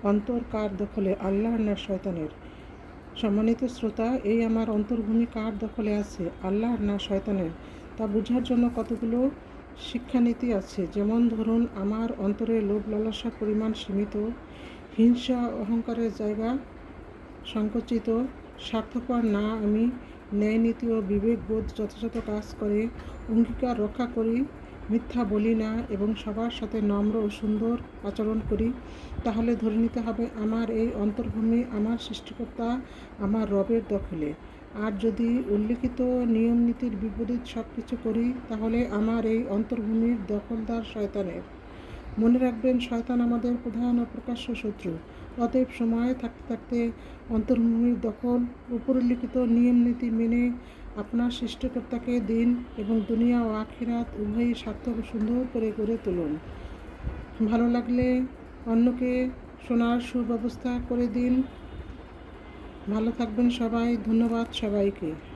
অন্তর কার দখলে, আল্লাহর না শয়তানের? সম্মানিত শ্রোতা, এই আমার অন্তর্ভূমি কার দখলে আছে, আল্লাহর না শয়তানের? তা বোঝার জন্য কতগুলো শিক্ষানীতি আছে। যেমন ধরুন, আমার অন্তরে লোভ লালসার পরিমাণ সীমিত, হিংসা অহংকারের জায়গা সংকুচিত, স্বার্থপর না আমি, ন্যায়নীতি ও বিবেকবোধ যথাযথ কাজ করে, অঙ্গীকার রক্ষা করি, মিথ্যা বলি না এবং সবার সাথে নম্র ও সুন্দর আচরণ করি। তাহলে ধরে নিতে হবে আমার এই অন্তর্ভূমি আমার সৃষ্টিকর্তা, আমার রবের দখলে। আর যদি উল্লিখিত নিয়ম নীতির বিপরীত সব কিছু করি, তাহলে আমার এই অন্তর্ভূমির দখলদার শয়তানের। মনে রাখবেন, শয়তান আমাদের প্রধান ও প্রকাশ্য শত্রু। অতএব সময় থাকতে থাকতে অন্তর্ভূমির দখল, উপরিল্লিখিত নিয়ম নীতি মেনে আপনার সৃষ্টিকর্তাকে দিন এবং দুনিয়া ও আখিরাত উভয়ই সার্থক সুন্দর করে গড়ে তুলুন। ভালো লাগলে অন্যকে শোনার সুব্যবস্থা করে দিন। ভালো থাকবেন সবাই। ধন্যবাদ সবাইকে।